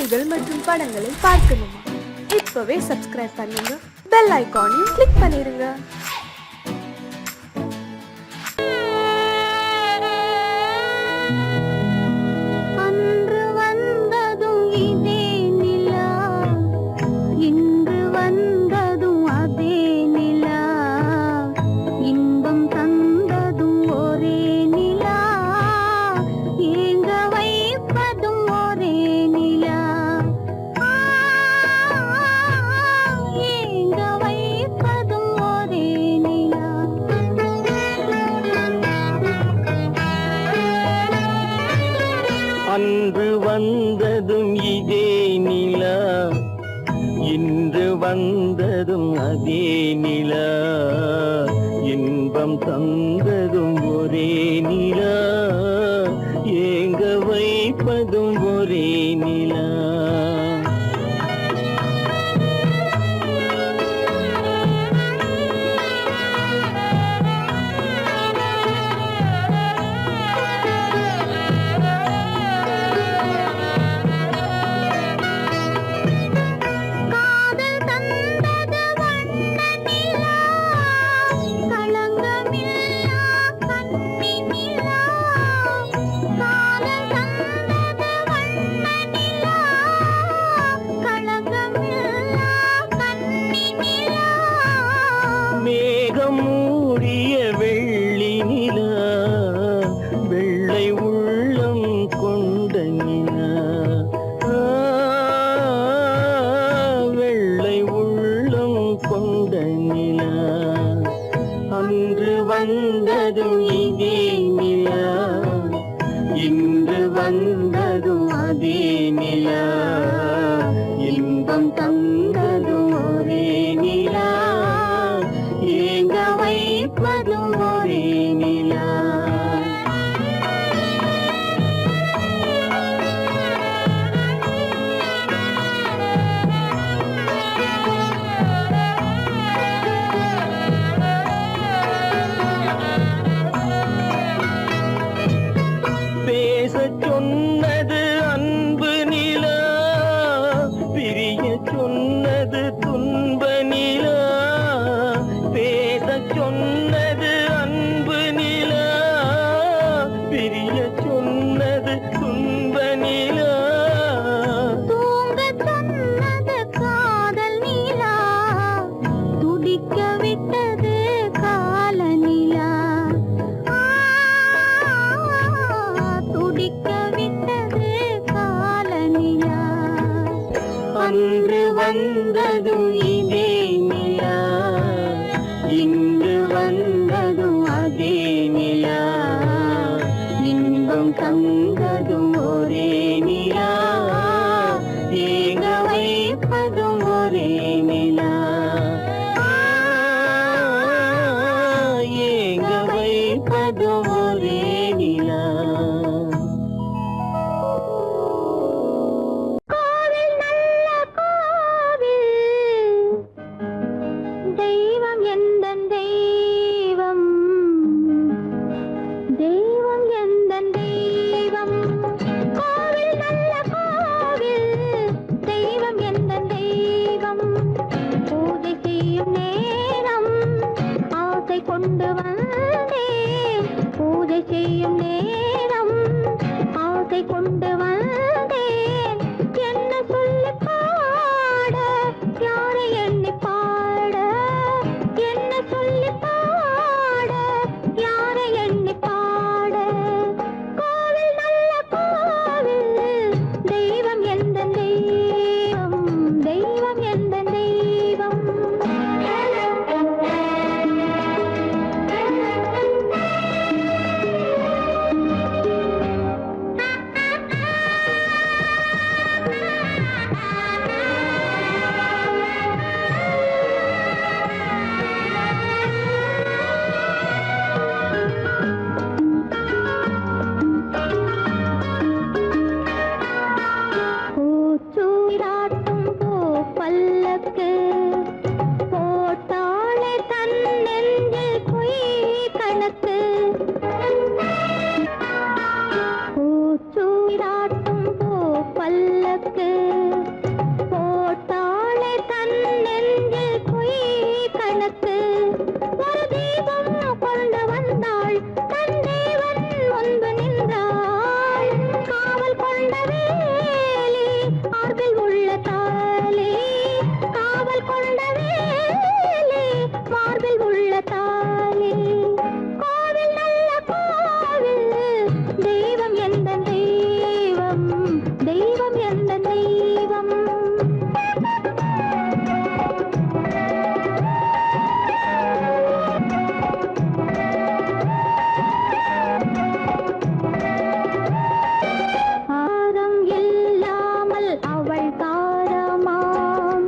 பாடல்கள் மற்றும் படங்களை பார்க்கணுமா? இப்பவே சப்ஸ்கிரைப் பண்ணுங்க, பெல் ஐகானையும் கிளிக் பண்ணிருங்க. அன்று வந்ததும் இதே நிலா, இன்று வந்ததும் அதே நிலா, இன்பம் தந்ததும் ஒரே நிலா, ஏங்க வைப்பதும் ஒரே நிலா. மேகம் மூடிய வெள்ளி நிலா, வெள்ளை உள்ளம் கொண்ட நிலா, வெள்ளை உள்ளம் கொண்ட நிலா. அன்று வந்ததும் இதே நிலா, இன்று வந்ததும் அதே நிலா, இன்பம் தந்ததும் ஒரே நிலா, ஏங்க வைப்பதும் ஒரே நிலா. பேசச் சொன்னது அன்பு நிலா, பிரிய சொன்னது துன்ப நிலா. பேசச் சொன்னது அன்பு நிலா, பிரிய சொன்னது துன்ப நிலா. தூங்கச் சொன்னது காதல் நிலா, துடிக்க விட்டது கால நிலா, துடிக்க விட்டது கால நிலா. அன்று வந்ததும் இதே நிலா, இன்று வந்ததும் அதே நிலா, இன்பம் தந்ததும் ஒரே நிலா, ஏங்க வைப்பதும் ஒரே நிலா, ஏங்க வைப்பதும் ஒரே நிலா. கோவில் நல்ல கோவில், தெய்வம் எந்தன் தெய்வம், தெய்வம் எந்தன் தெய்வம். கோவில் நல்ல கோவில், தெய்வம் எந்தன் தெய்வம். பூஜை செய்யும் நேரம் ஆசை கொண்டு வந்தேன், பூஜை செய்யும் நேரம் ஆசை கொண்டு வந்தேன். என்ன சொல்லி பாட, யாரை எண்ணி பாட, என்ன சொல்லி பாட, யாரை எண்ணி பாட. கோவில் நல்ல கோவில், தெய்வம் எந்தன் தெய்வம், தெய்வம் எந்தன் தெய்வம். பூச்சூடாட்டும் பூ பல்லக்கு போட்டாளே தன் நெஞ்சில் பொய் கணக்கு. பூச்சூடாட்டும் பூ பல்லக்கு எந்த தெய்வம் ஆரம் இல்லாமல் அவள் தாரமாம்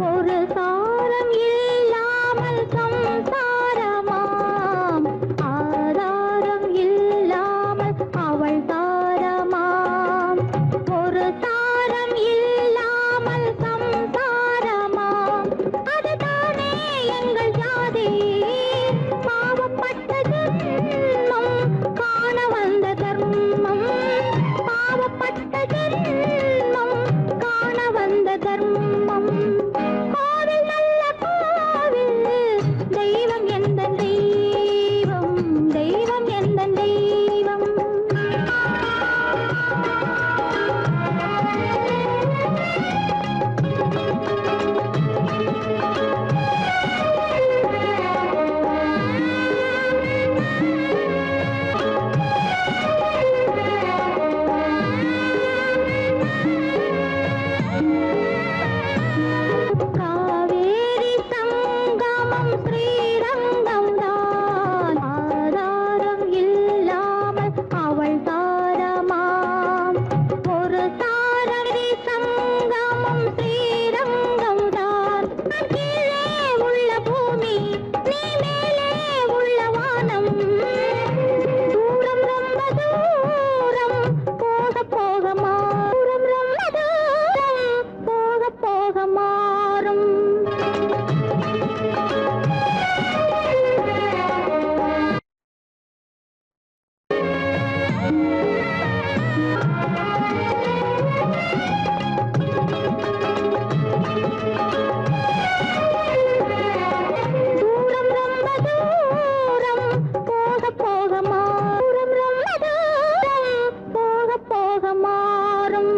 ஒரு சாரம் இல்லாமல் சம்சாரமாம் ஆதாரம் இல்லாமல் அவள் தாரமாம் ஒரு சாரம் இல்லாமல் சம்சாரமாம் அதுதானே எங்கள் ஜாதி பாவப்பட்ட ஜென்மம் காண வந்த தர்மம் பாவப்பட்ட ஜென்மம் காண வந்த தர்மம் கோவில் நல்ல கோவில் தெய்வம் எந்த தெய்வம் தெய்வம் எந்த தெய்வம் காவேரி சங்கமம் ஸ்ரீரங்கம் தான் ஆதாரம் இல்லாமல் அவள் தாரமாம் ஒரு தாரரி சங்கமம் ஸ்ரீரங்கம் தான் கீழே உள்ள பூமி நீ மேலே உள்ள வானம் தூரம் ரொம்ப தூரம் போக போக மாறும் ரொம்ப தூரம் போக போக மாறும் தூரம் ரொம்ப தூரம் போக போக மாறும் ரொம்ப தூரம் போக போக மாறும்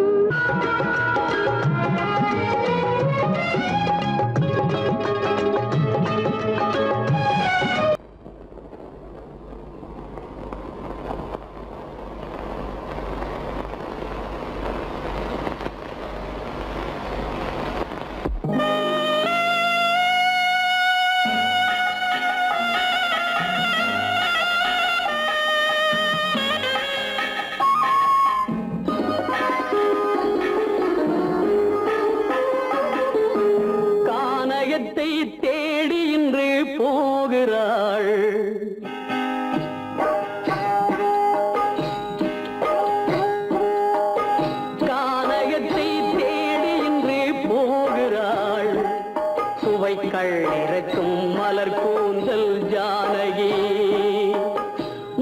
கானகத்தை தேடி இன்று போகிறாள் கானகத்தை தேடி இன்று போகிறாள் சுவைக்கள் இறக்கும் மலர் கூந்தல் ஜானகி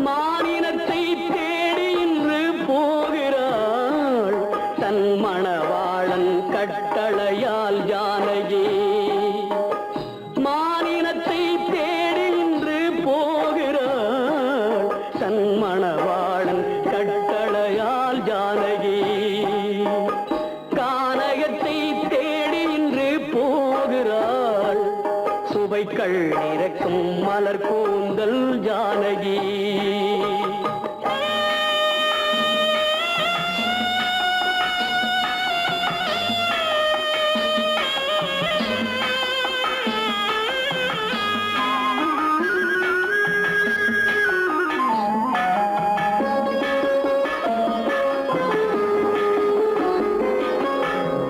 மானினத்தை தேடி இன்று போகிறாள் தன் மணவாளன் கட்டளையால் ஜானகி மானினத்தை தேடி இன்று போகிறாள் தன் மணவாளன் கட்டளையால் ஜானகி கானகத்தை தேடி இன்று போகிறாள் சுவைக்கள் இறக்கும் மலர் கூந்தல் ஜானகி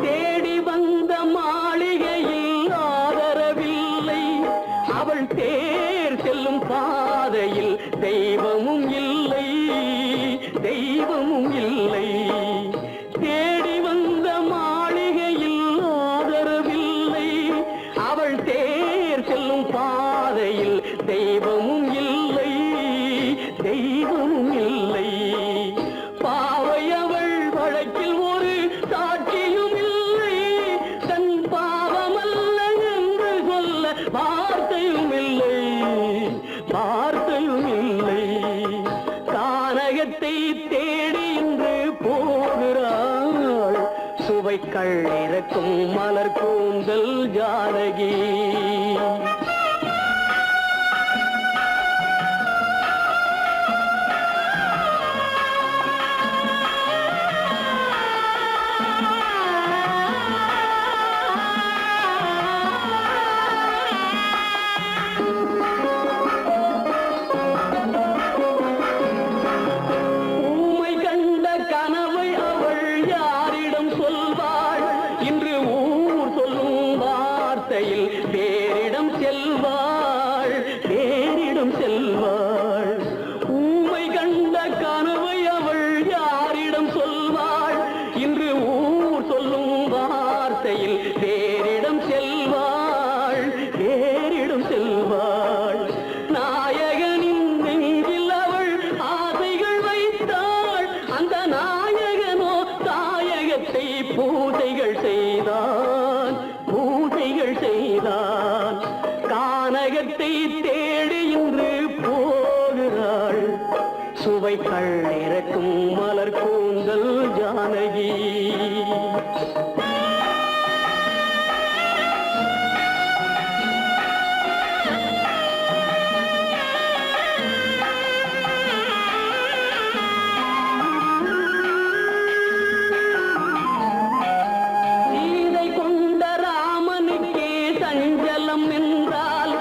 தேடி வந்த மாளிகையில் ஆதரவில்லை அவள் தேர் செல்லும் பாதையில் தெய்வமும் இல்லை தெய்வமும் இல்லை தேடி வந்த மாளிகையில் ஆதரவில்லை அவள் தேர் செல்லும் பாதையில் தெய்வமும் இல்லை தெய்வமும் இல்லை பாவை அவள் வழக்கில் ஒரு சாட்சியும் இல்லை தன் பாவமல்ல என்று சொல்ல வார்த்தையும் இல்லை வார்த்தையும் இல்லை கானகத்தை தேடி இன்று போகிறாள் சுவைக்கள் இறக்கும் மலர் கூந்தல் ஜானகி வார்த்தையில் வேறிடம் செல்வாள், வேறிடம் செல்வாள். நாயகனின் நெஞ்சில் அவள் ஆசைகள் வைத்தாள். அந்த நாயகனோ தாயகத்தை பூஜைகள் செய்தான், பூஜைகள் செய்தான். கானகத்தை தேடி இன்று போகிறாள். சுவைகள் இறக்கும் மலர் கூந்தல் ஜானகி. சீதை கொண்ட ராமனுக்கே சஞ்சலம் என்றால்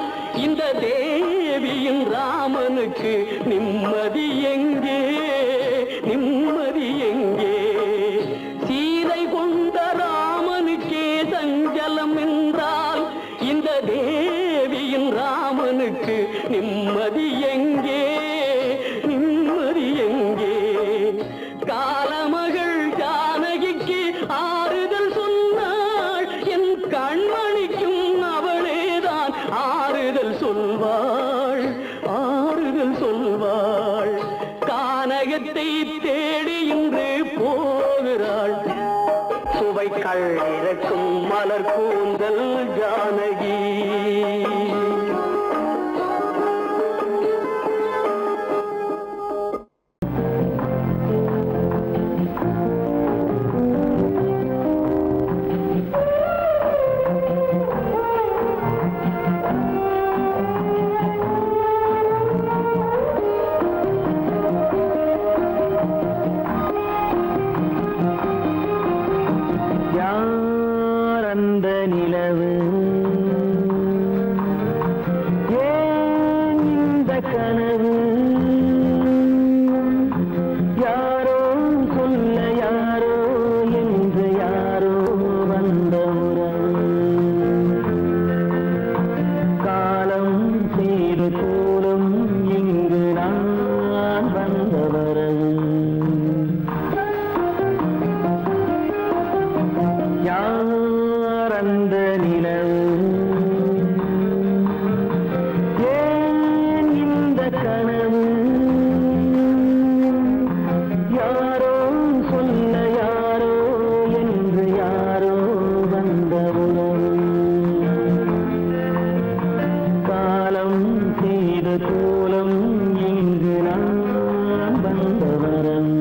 இந்த தேவியின் ராமனுக்கு நிம்மதி எங்கே, நிம்மதி எங்கே? சீதை கொண்ட ராமனுக்கே சஞ்சலம் என்றால் இந்த தேவியின் ராமனுக்கு நிம்மதி எங்கே, நிம்மதி எங்கே? காலமகள் ஜானகிக்கு ஆறுதல் சொன்னாள். என் கண்மணிக்கும் அவளேதான் ஆறுதல் சொல்வாள், ஆறுதல் சொல்வாள். கானகத்தை தேடி இன்று போகிறாள். சுவைகள் இறக்கும் மலர் கூந்தல் ஜானகி. யார் அந்த நிலவு, ஏன் இந்த கனவு? யாரோ சொல்ல யாரோ என்று யாரோ வந்த உறவு. காலம் செய்து கூடும் இங்கு நான் வந்த வரவு. யார் அந்த நிலவு, ஏன் இந்த கனவு? யாரோ சொல்ல யாரோ என்று யாரோ வந்த உறவு. காலம் செய்த கோலம் இங்கு நான் வந்த வரவு.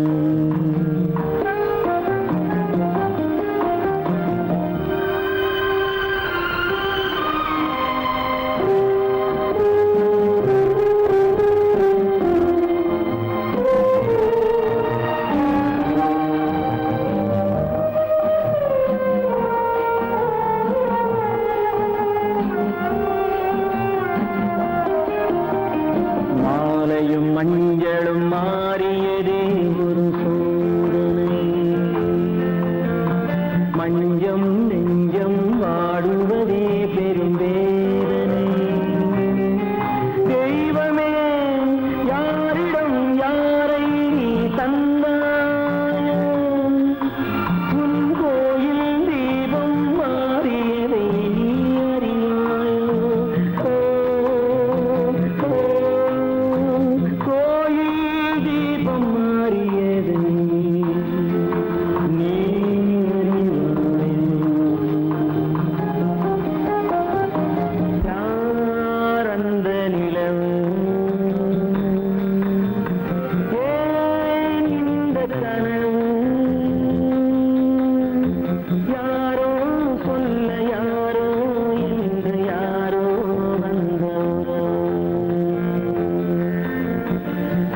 மாலையும் மஞ்சளும் மாறியதே ஒரு சோதனை. மஞ்சம் நெஞ்சம் வாடுவதே பெரும் வேதனை. தெய்வமே யாரிடம் யாரை நீ தந்தாயோ? உன் கோயில் தீபம் மாறியதை நீ அறியாயோ? கோயில் தீபம் மாறியதை நீ அறியாயோ? யார் அந்த நிலவு, ஏன் இந்த கனவு? யாரோ சொல்ல யாரோ என்று யாரோ வந்த உறவு.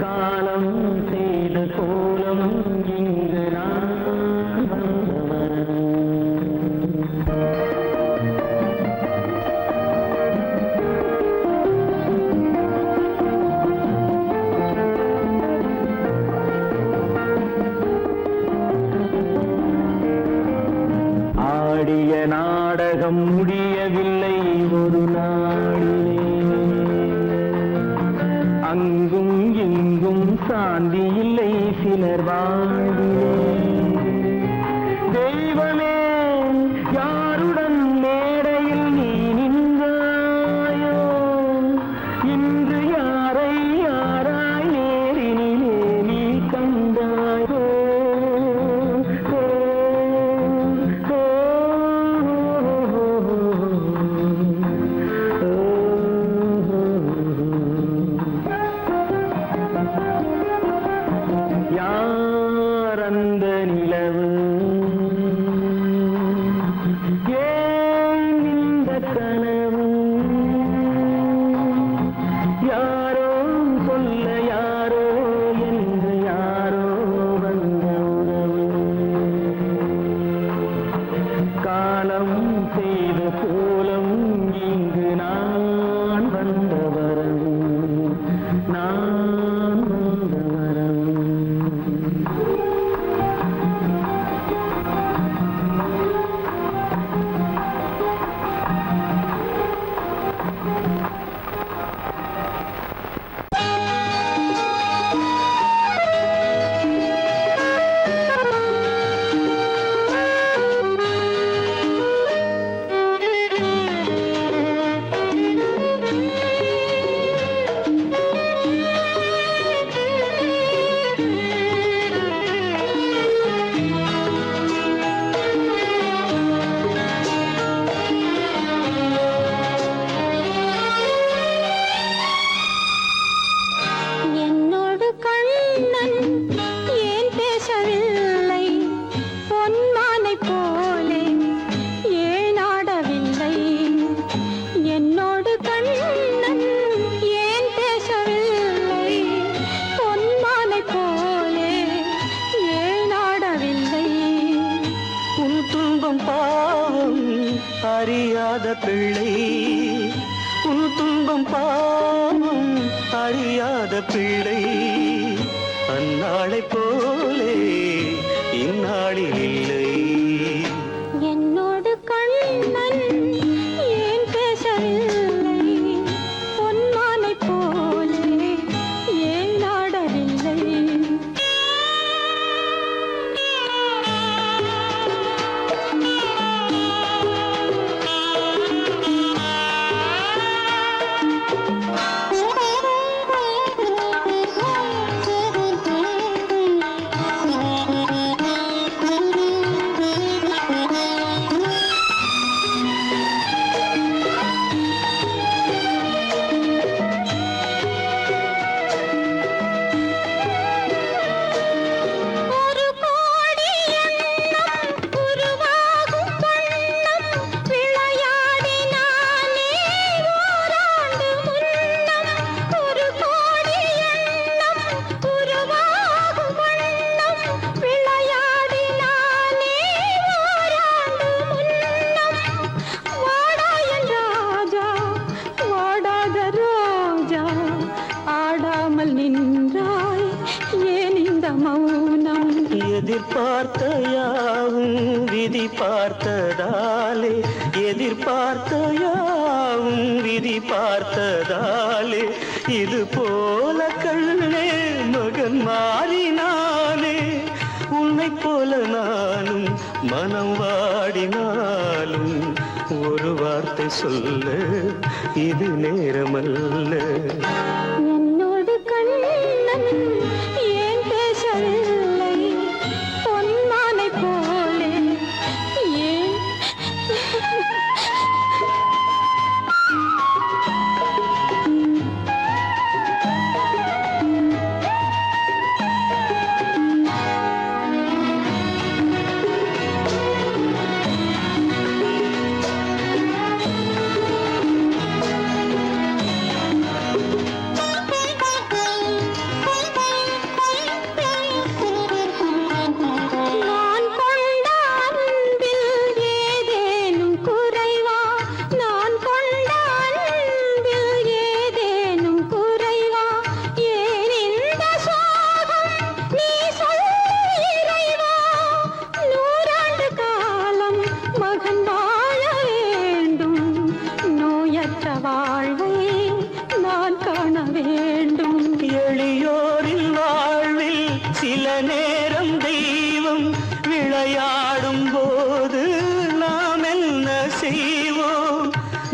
காலம் செய்த கோலம் இங்கு நான் வந்தவன். ஆடிய நாடகம் முடியவில்லை ஒரு நாளிலே. அங்கும் இங்கும் சாந்தி இல்லை சிலர் வாழ்விலே. தெய்வமே யாருடன் மேடையில் நீ நின்றாயோ இன்று யாரை யாராய் நேரினிலே நீ கண்டாயோ யார் அந்த நிலவு ஏன் இந்த கனவு யாரோ சொல்ல யாரோ என்று யாரோ வந்த உறவு காலம் செய்த கோலம் இங்கு நான் வந்த வரவு நான் வந்த வரவு என்னோடு கண்ணன் ஏன் பேசவில்லை பொன்மானை போலே ஏன் ஆடவில்லை என்னோடு கண்ணன் ஏன் பேசவில்லை பொன்மானை போலே ஏன் ஆடவில்லை உன் துன்பம் பாவம் அறியாத பிள்ளை உன் துன்பம் பாவம் அறியாத பிள்ளை அந்நாளை போலே இந்நாளில் இல்லை என்னோடு கண்ணன் ஏன் பேசவில்லை பொன்மானை போலே ஏன் ஆடவில்லை ஒரு கோடி எண்ணம் உருவாகும் வண்ணம் விளையாடினானே ஓராண்டு முன்னம் ஒரு கோடி எண்ணம் உருவாகும் வண்ணம் விளையாடினானே ஓராண்டு முன்னம் வாடா என் ராஜா வாடாத ரோஜா ஆடாமல் நின்றாய் ஏன் இந்த மௌனம் எதிர்பார்த்த யாவும் விதி பார்த்ததாலே எதிர்பார்த்த யாவும் விதி பார்த்ததாலே இது போல கண்ணே மகன் மாறினானே உன்னை போல நானும் மனம் வாடினாலும் ஒரு வார்த்தை சொல்ல இது நேரமல்ல என்னோடு கண்ணன் ஏன் பேசவில்லை பொன்மானை போலே ஏன்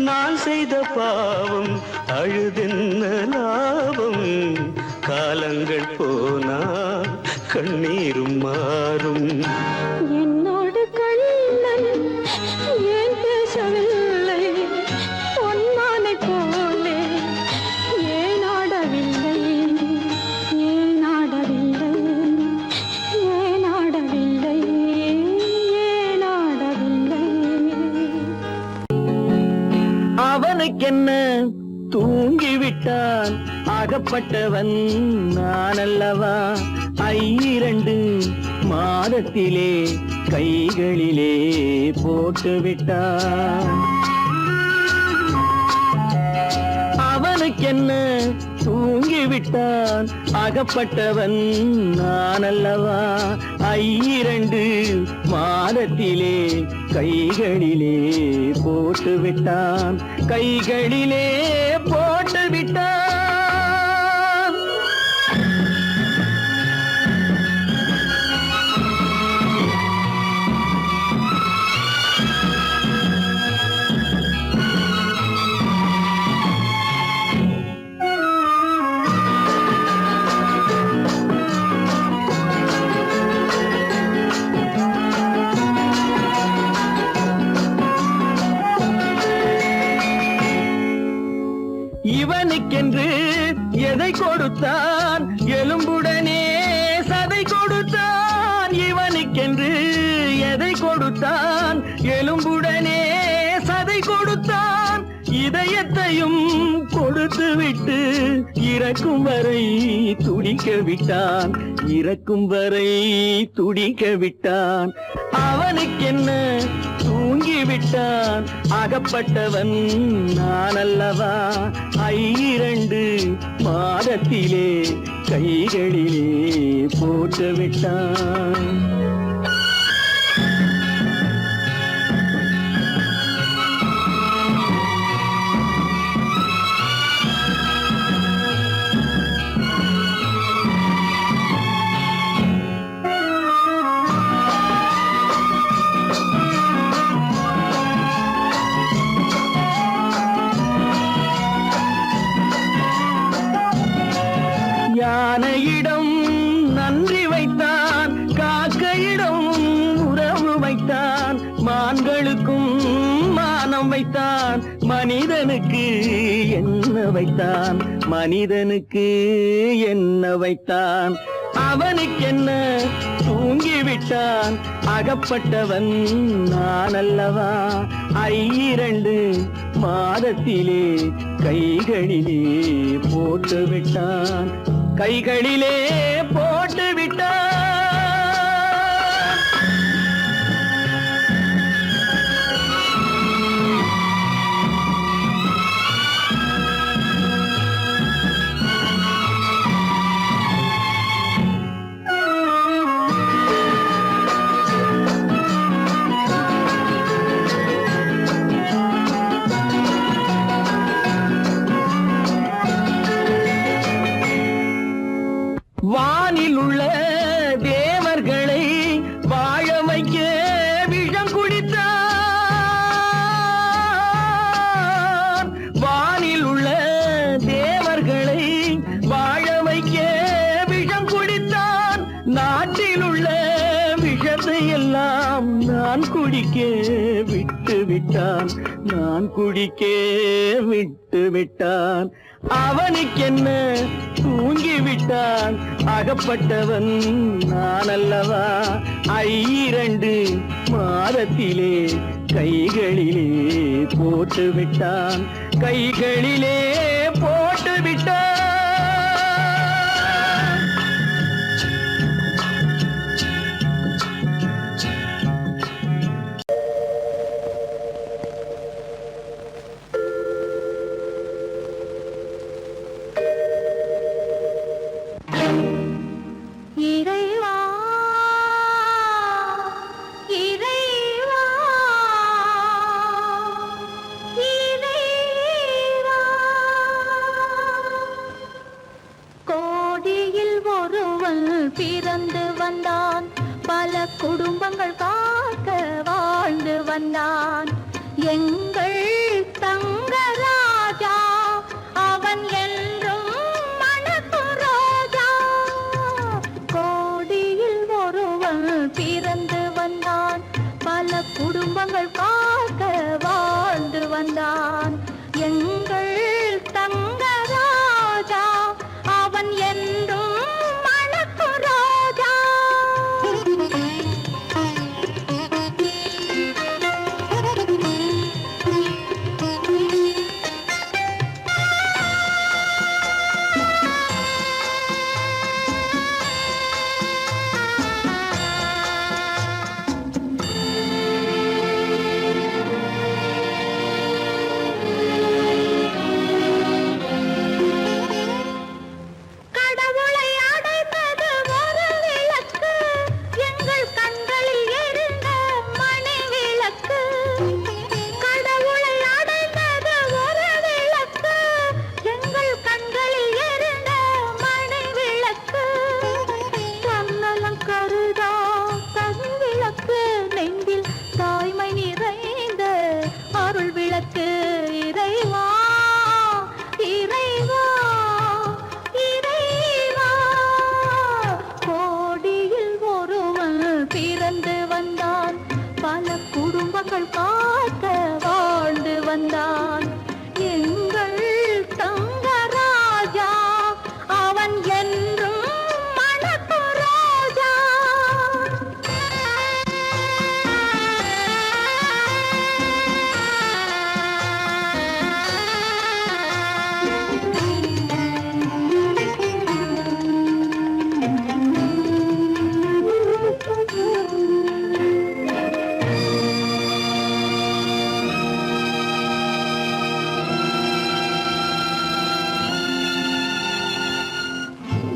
நான் செய்த பாவம் அழுதென்ன லாபம் காலங்கள் போனா கண்ணீரும் மாறும் என்னோடு கண்ணன் ஏன் பேசவில்லை பொன்மானை போலே ஏன் ஆடவில்லை ஏன் ஆடவில்லை ஏன் ஆடவில்லை ஏன் ஆடவில்லை அவனுக்கென்ன தூங்கிவிட்டான் அகப்பட்டவன் நான் அல்லவா 2 மாதத்திலே கைகளிலே போட்டு விட்டான் அவனுக்கென்ன தூங்கிவிட்டான் அகப்பட்டவன் நான் அல்லவா 2 மாதத்திலே கைகளிலே போட்டு விட்டான் கைகளிலே போட்டு விட்டான் இவனுக்கென்று எதை கொடுத்தான் எலும்புடனே சதை கொடுத்தான் இவனுக்கென்று எதை கொடுத்தான் எலும்புடனே சதை கொடுத்தான் இதயத்தையும் கொடுத்து விட்டு இறக்கும் வரை துடிக்க விட்டான் இறக்கும் வரை துடிக்க விட்டான் அவனுக்கென்ன தூங்கிவிட்டான் அகப்பட்டவன் நான் அல்லவா 2 மாதத்திலே கைகளிலே போட்டு விட்டான் யானையிடம் நன்றி வைத்தான் காக்கையிடம் உறவு வைத்தான் மான்களுக்கும் மானம் வைத்தான் மனிதனுக்கு என்ன வைத்தான் மனிதனுக்கு என்ன வைத்தான் அவனுக்கென்ன தூங்கிவிட்டான் அகப்பட்டவன் நான் அல்லவா 2 மாதத்திலே கைகளிலே போட்டு விட்டான் கைகளிலே போட்டு விட்டான் வானில் உள்ள தேவர்களை வாழ வைக்க விஷம் குடித்தான் வானில் உள்ள தேவர்களை வாழ வைக்க விஷம் குடித்தான் நாட்டில் உள்ள விஷத்தை எல்லாம் நான் குடிக்க விட்டு விட்டான் நான் குடிக்க விட்டு விட்டான் அவனுக்கென்ன தூங்கிவிட்டான் அகப்பட்டவன் நான் அல்லவா 2 மாதத்திலே கைகளிலே போட்டு விட்டான் கைகளிலே போட்டு விட்டான் இறைவா இறைவா இறைவா கோடியில் ஒருவன் பிறந்து வந்தான் பல குடும்பங்கள் காக்க வாழ்ந்து வந்தான் எங்கள் தங்கராஜா அவன் என்றும் மணக்கும் ரோஜா. கோடியில் ஒருவன் பிறந்து வந்தான், பல குடும்பங்கள் காக்க வாழ்ந்து வந்தான். எங்கள் தங்கராஜா அவன் என்றும் மணக்கும் ரோஜா. கடவுளை அடைந்தது ஒரு விளக்கு, எங்கள் கண்களில் எரிந்த மணி விளக்கு. கடவுளை அடைந்தது ஒரு விளக்கு, எங்கள் கண்களில் எரிந்த மணி விளக்கு. தன்னலம் கருதா தன் விளக்கு, நெஞ்சில் தாய்மை நிறைந்த அருள் விளக்கு. இறைவா இறைவா இறைவா, கோடியில் ஒருவன் பிறந்து வந்தான், பல குடும்பங்கள் காக்க வாழ்ந்து வந்தான். எங்கள் தங்கராஜா அவன் என்றும் மணக்கும் ரோஜா.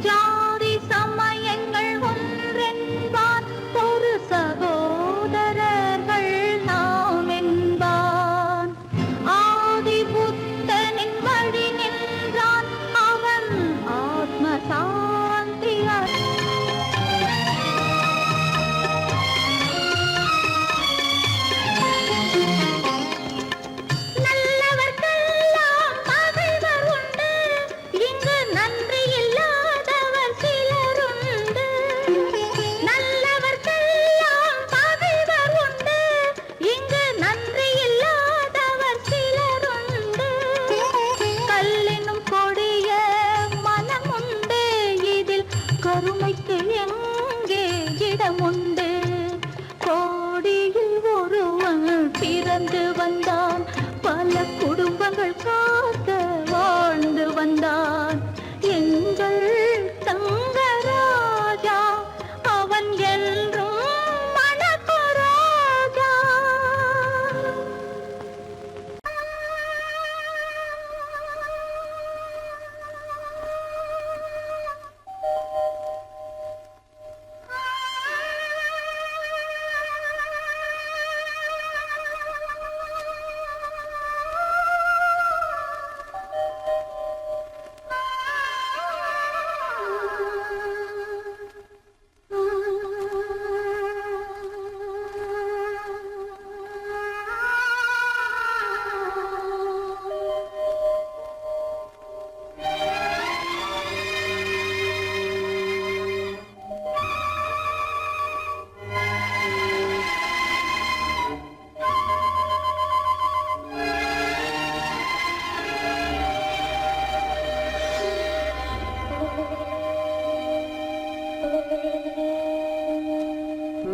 ஜாதி சமயங்கள் ஒன்றென்பான், ஒரு சகோதரர்கள் நாம் என்பான். ஆதி புத்தனின் வழி நின்றான், அவன் ஆத்ம சாந்தி நல்லவர்க்கெல்லாம் பகைவர் உண்டு, இங்கு நன்றி இல்லாதவர் சிலருண்டு. நல்லவர்க்கெல்லாம் பகைவர் உண்டு, இங்கு நன்றி இல்லாதவர் சிலருண்டு. கல்லினும் கொடிய மனம் உண்டு, இதில் கருணைக்கு எங்கே இடமுண்டு. கோடியில் ஒருவன் பிறந்து வந்தான், பல குடும்பங்கள் காக்க வாழ்ந்து வந்தான். எங்கள் தங்கராஜா அவன் என்றும் மணக்கும் ரோஜா.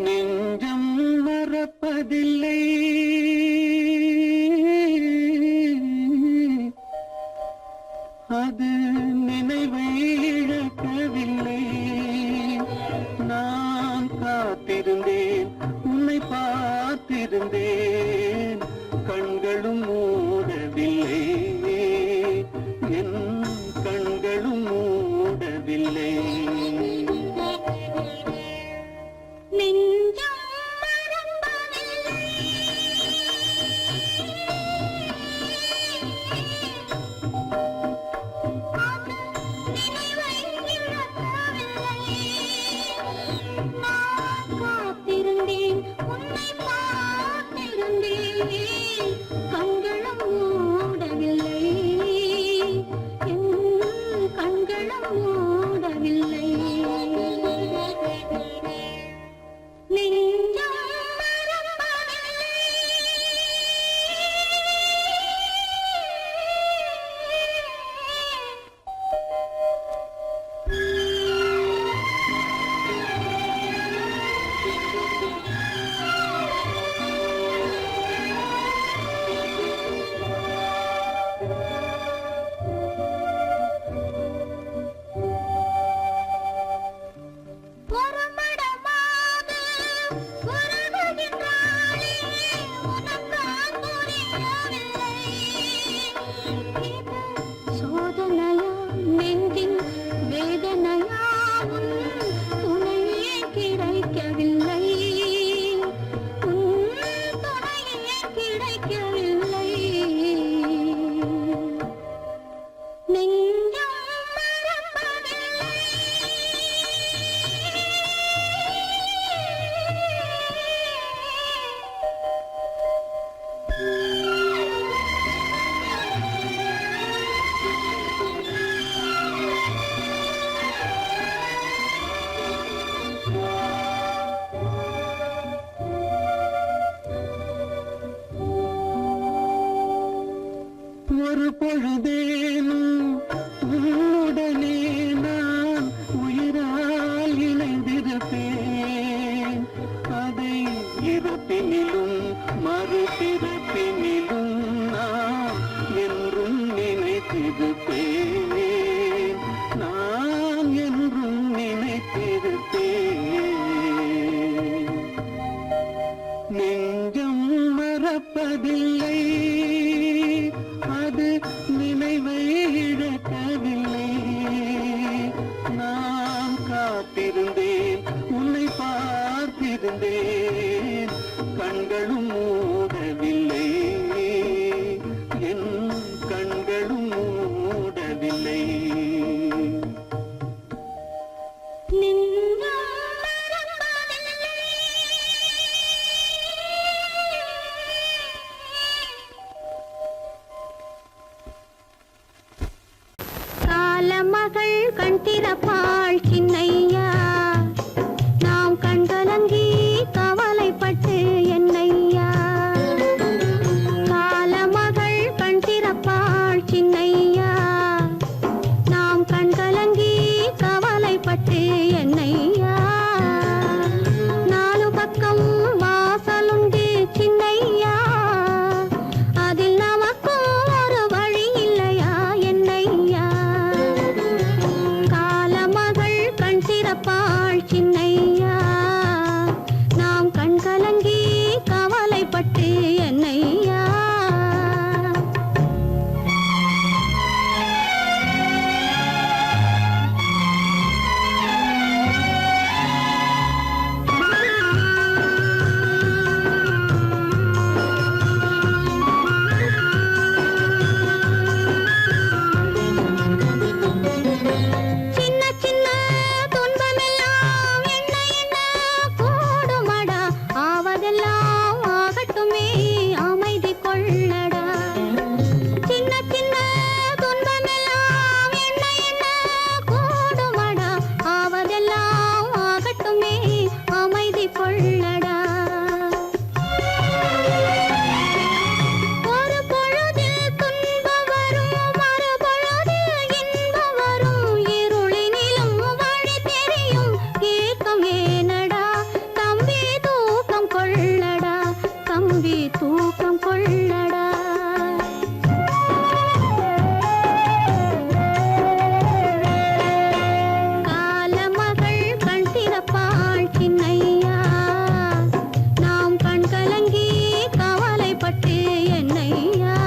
நெஞ்சம் மறப்பதில்லை, அது நினைவை இழக்கவில்லை. நான் காத்திருந்தேன், உன்னை பார்த்திருந்தேன், கண்களும் மூடவில்லை, என் கண்களும் மூடவில்லை. நெஞ்சம் மறப்பதில்லை, அது நினைவை இழக்கவில்லை. நான் காத்திருந்தேன், உன்னை பார்த்திருந்தேன், கண்களும் மூடவில்லை, என் கண்களும் மூடவில்லை. நெஞ்சம் ஒரு பொழுதேனும் உன்னுடனே நான் உயிரால் இணைந்திருப்பேன். அதை இறப்பினிலும் மறுபிறப்பினிலும் நான் என்றும் நினைத்திருப்பேன். நான் என்றும் நினைத்திருப்பேன். நெஞ்சம் மறப்பதில்லை, அது நினைவை இழக்கவில்லை. நான் காத்திருந்தேன், உன்னை பார்த்திருந்தேன், கண்களும் மூடவில்லை, என் கண்களும் மூடவில்லை. காலமகள் கண் திறப்பாள் சின்னையா, நாம் கண்கலங்கி கவலைப்பட்டு என்னையா. காலமகள் கண் திறப்பாள் சின்னையா, நாம் கண்கலங்கி கவலைப்பட்டு என்னையா. நாலு பக்கம் வாசலுண்டு சின்னையா, அதில் நமக்கும் ஒரு வழி இல்லையா என்னையா. காலமகள் கண் திறப்பாள் சின்னையா, நாம் கண்கலங்கி கவலைப்பட்டு என்னையா. சின்ன சின்ன துன்பமெல்லாம் என்ன என்ன கூடுமடா, ஆவதெல்லாம் ஆகட்டுமே அமைதி கொள்ளடா. சின்ன சின்ன துன்பமெல்லாம் என்ன என்ன கூடுமடா, ஆவதெல்லாம் ஆகட்டுமே அமைதி கொள்ளடா. ஒரு பொழுதில் துன்பம் வரும், மறுபொழுதில் இன்பம் வரும், இருளினிலும் வழி தெரியும், ஏக்கம் ஏனடா தம்பி தூக்கம் கொள்ளடா, தம்பி தூக்கம் கொள்ளடா. காலமகள் கண் திறப்பாள் சின்னையா, நாம் கண் கலங்கி கவலைப்பட்டு என்னையா.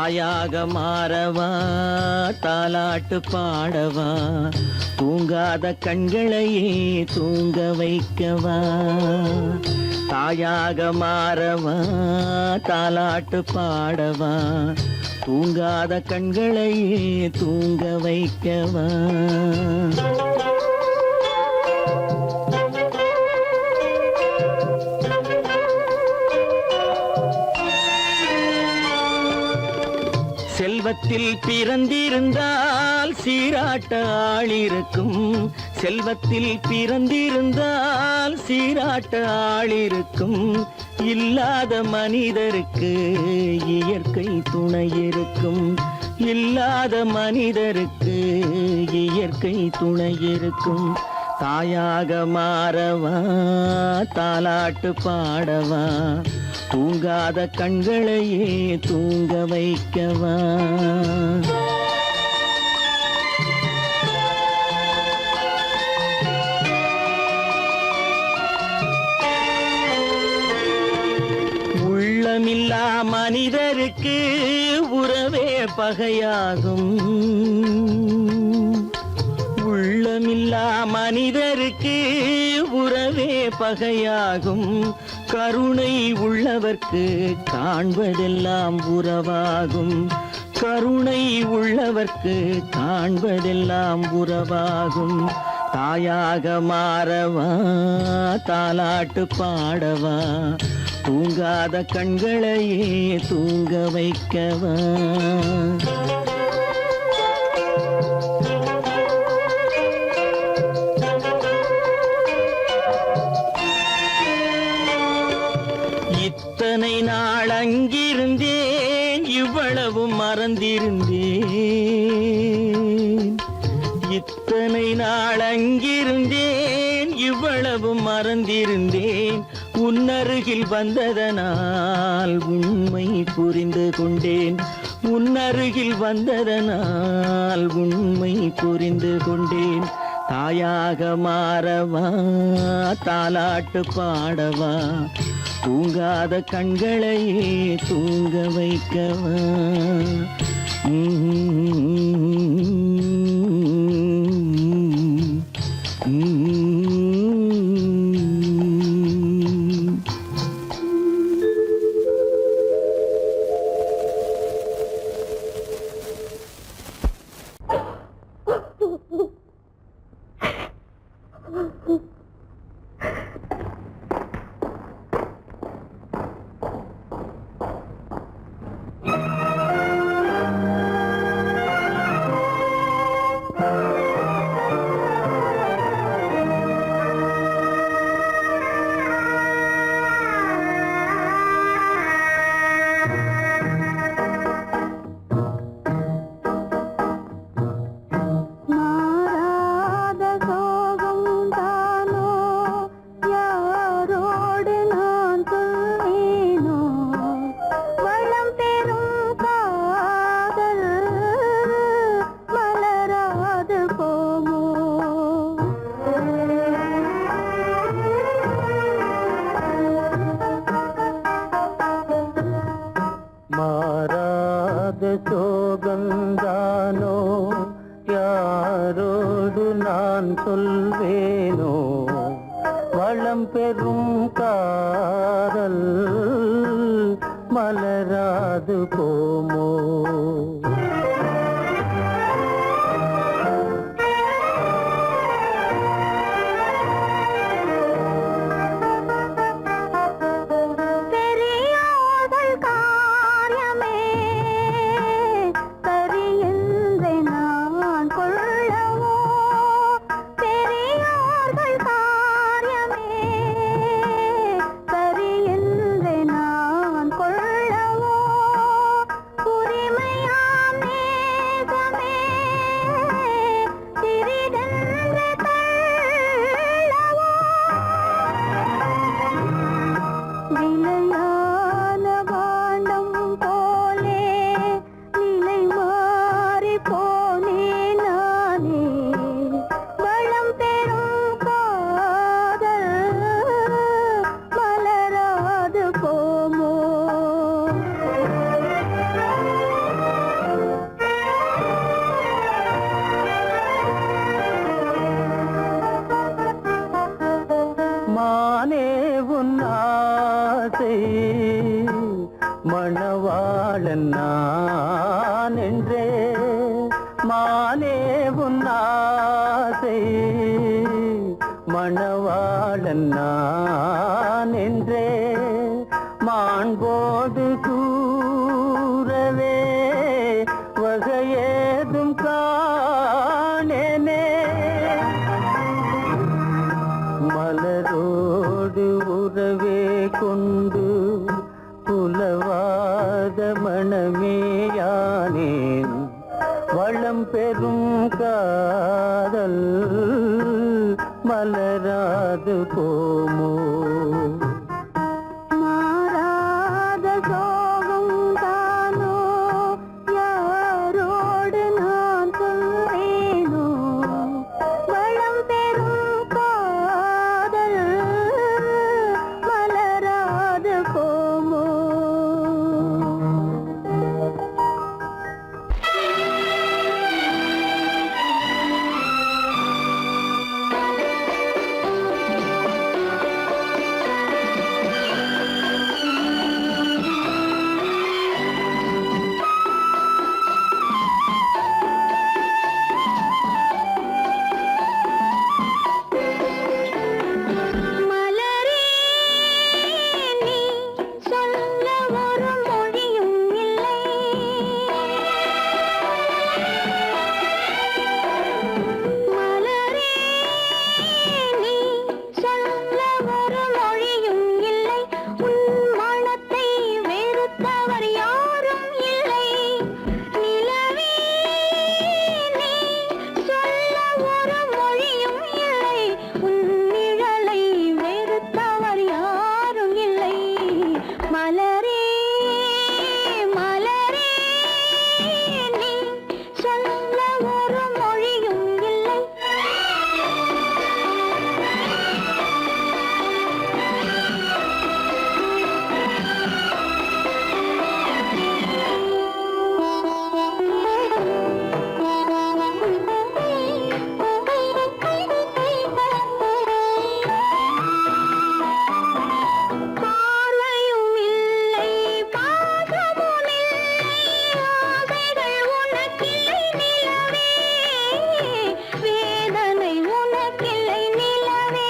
தாயாக மாறவா தாலாட்டு பாடவா தூங்காத கண்களையே தூங்க வைக்கவா தாயாக மாறவா தாலாட்டு பாடவா தூங்காத கண்களையே தூங்க வைக்கவா செல்வத்தில் பிறந்திருந்தால் சீராட்ட ஆள் இருக்கும் செல்வத்தில் பிறந்திருந்தால் சீராட்ட ஆள் இருக்கும் இல்லாத மனிதருக்கு இயற்கை துணை இருக்கும் இல்லாத மனிதருக்கு இயற்கை துணை இருக்கும் தாயாக மாறவா தாலாட்டு பாடவா தூங்காத கண்களையே தூங்க வைக்கவா உள்ளமில்லா மனிதருக்கு உறவே பகையாகும் உள்ளமில்லா மனிதருக்கு உறவே பகையாகும் கருணை உள்ளவர்க்கு காண்பதெல்லாம் உறவாகும் கருணை உள்ளவர்க்கு காண்பதெல்லாம் உறவாகும் தாயாக மாறவா தாலாட்டு பாடவா தூங்காத கண்களையே தூங்க வைக்கவா இத்தனை நாள் அங்கிருந்தேன் இவ்வளவு மறந்திருந்தேன் இத்தனை நாள் அங்கிருந்தேன் இவ்வளவு மறந்திருந்தேன் உன்னருகில் வந்ததனால் உண்மை புரிந்து கொண்டேன் உன்னருகில் வந்ததனால் உண்மை புரிந்து கொண்டேன் தாயாக மாறவா தாலாட்டு பாடவா தூங்காத கண்களையே தூங்க வைக்கவா சோகந்தானோ யாரோடு நான் சொல்வேனோ வளம் பெறும் காதல் மலராது போமோ ஆசை மணவாளன் நான் என்றே மானே உன் ஆசை மணவாளன் நான் என்றே மாண்போடு கூறவே வகையேதும் காணேனே மலரோடு உறவே கொண்டு புலவாத மணமேயானேன் வளம் பெறும் காதல் மலராது போமோ மாறாத சோகம் தானோ யாரோடு நான் சொல்வேனோ வளம் பெறும் காதல் மலராது போமோ மலரே நீ சொல்ல ஒரு மொழியும் இல்லை மலரே நீ சொல்ல ஒரு மொழியும் இல்லை உன் மனத்தை வெறுத்தவர் யாரும் இல்லை நிலவே நீ சொல்ல ஒரு மொழியும் இல்லை உன் நிழலை வெறுத்தவர் யாரும் இல்லை மலரே மலரே நீ சொல்ல ஒரு மொழியும் இல்லை பார்வையும் இல்லை பாசமும் இல்லை ஆசைகள் உனக்கில்லை நிலவே வேதனை உனக்கில்லை நிலவே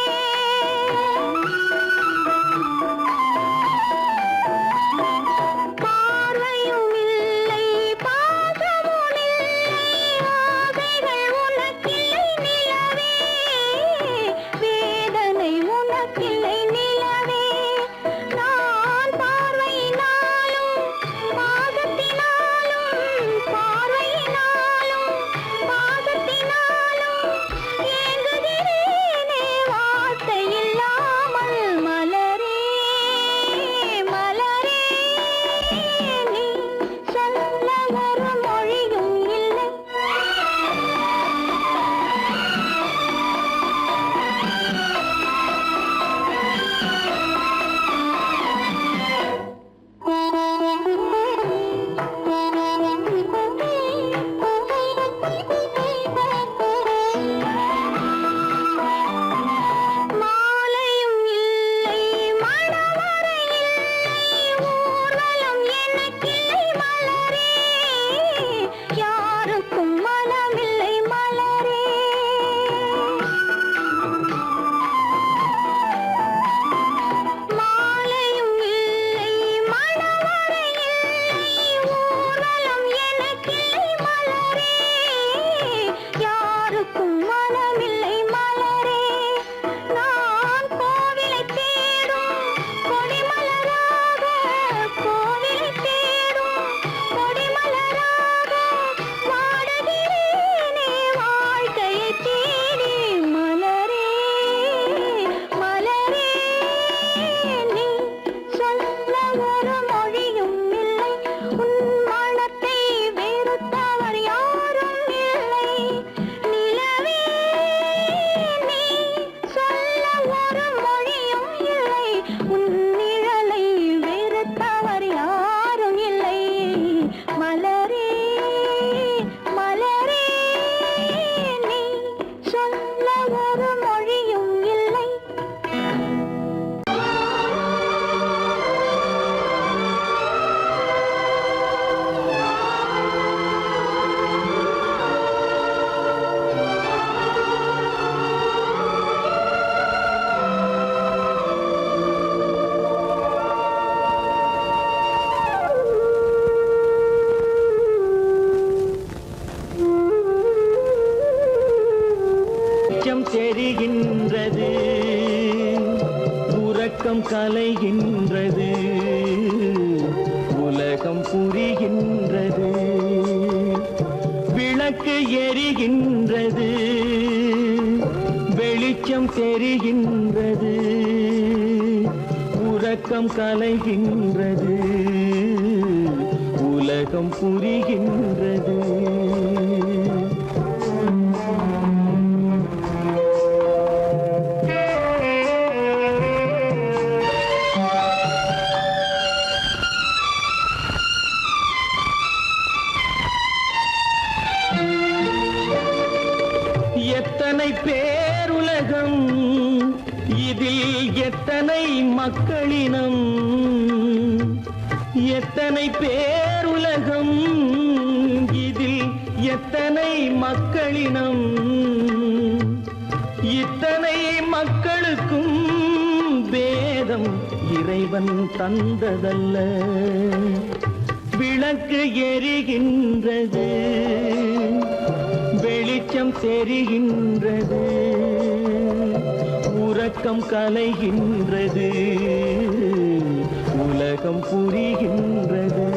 பார்வையும் இல்லை பாசமும் இல்லை ஆசைகள் உனக்கில்லை நிலவே வேதனை உனக்கில்லை நிலவே நான் பார்வையினாலும் பாசத்தினாலும் பார்வையினாலும் பாசத்தினாலும் ஏங்குகிறேனே வார்த்தை இல்லாமல் மலரே மலரே நீ சொல்ல ஒரு மொழியும் இல்லை மாலையும் இல்லை மணவறை இல்லை ஊர்வலம் எனக்கில்லை மலரே யாருக்கும் மனமில்லை மலரே மாலையும் இல்லை மணவறை இல்லை ஊர்வலம் எனக்கில்லை மலரே யாருக்கும் மனமில்லை மலரே நான் கோவிலை தேடும் கொடிமலராக கோவிலை தேடும் கொடிமலராக வாடுகிறேனே வாழ்க்கையை தேடி மலரே மலரே நீ சொல்ல ஒரு மொழியும் இல்லை உன் மனத்தை வெறுத்தவர் யாரும் இல்லை நிலவே நீ சொல்ல ஒரு மொழியும் இல்லை உன் நிழலை வெறுத்தவர் யாரும் இல்லை மலரே மலரே நீ சொல்ல ஒரு மொழியும் இல்லை எரிகின்றது, வெளிச்சம் தெரிகின்றது, உறக்கம் கலைகின்றது, உலகம் புரிகின்றது. எத்தனை பேருலகம், இதில் எத்தனை மக்களினம், எத்தனை பேருலகம், இதில் எத்தனை மக்களினம், இத்தனை மக்களுக்கும் வேதம் இறைவன் தந்ததல்ல. விளக்கு எரிகின்றது, வெளிச்சம் தெரிகின்றது, உறக்கம் கலைகின்றது, உலகம் புரிகின்றது.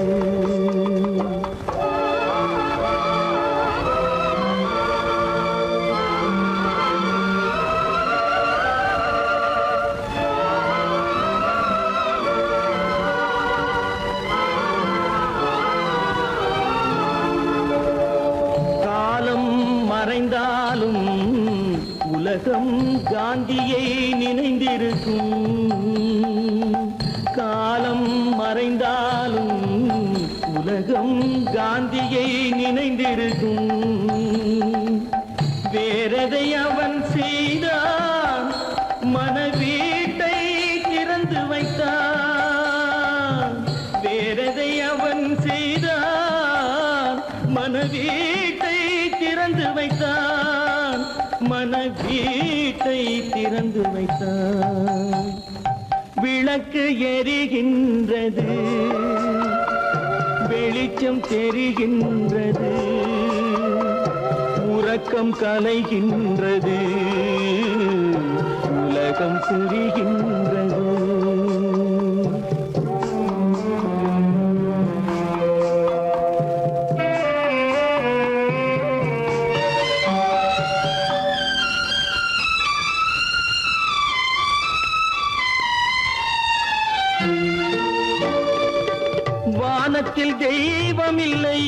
மறைந்தாலும் உலகம் காந்தியை நினைந்திருக்கும். காலம் மறைந்தாலும் உலகம் காந்தியை நினைந்திருக்கும். வேறதை அவன் செய்தான், மனவீட்டை திறந்து வைத்தான். வேறதை அவன் செய்தான், மனவீட்டை திறந்து வைத்தான், மனவீட்டை திறந்து வைத்தான். விளக்கு எரிகின்றது, வெளிச்சம் தெரிகின்றது, உறக்கம் கலைகின்றது, உலகம் புரிகின்றது. வானத்தில் தெய்வம் இல்லை,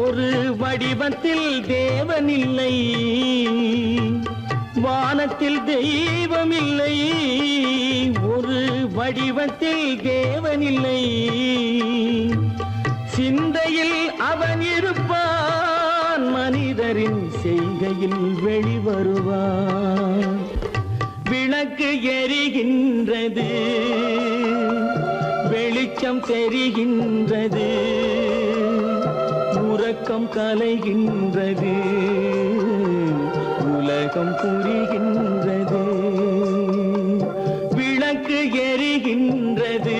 ஒரு வடிவத்தில் தேவன் இல்லை. வானத்தில் தெய்வம் இல்லை, ஒரு வடிவத்தில் தேவன் இல்லை. சிந்தையில் அவன் இருப்பான், மனிதரின் செய்கையில் வெளிவருவான். விளக்கு எரிகின்றது, வெளிச்சம் தெரிகின்றது, உறக்கம் கலைகின்றது, உலகம் புரிகின்றது. விளக்கு எரிகின்றது,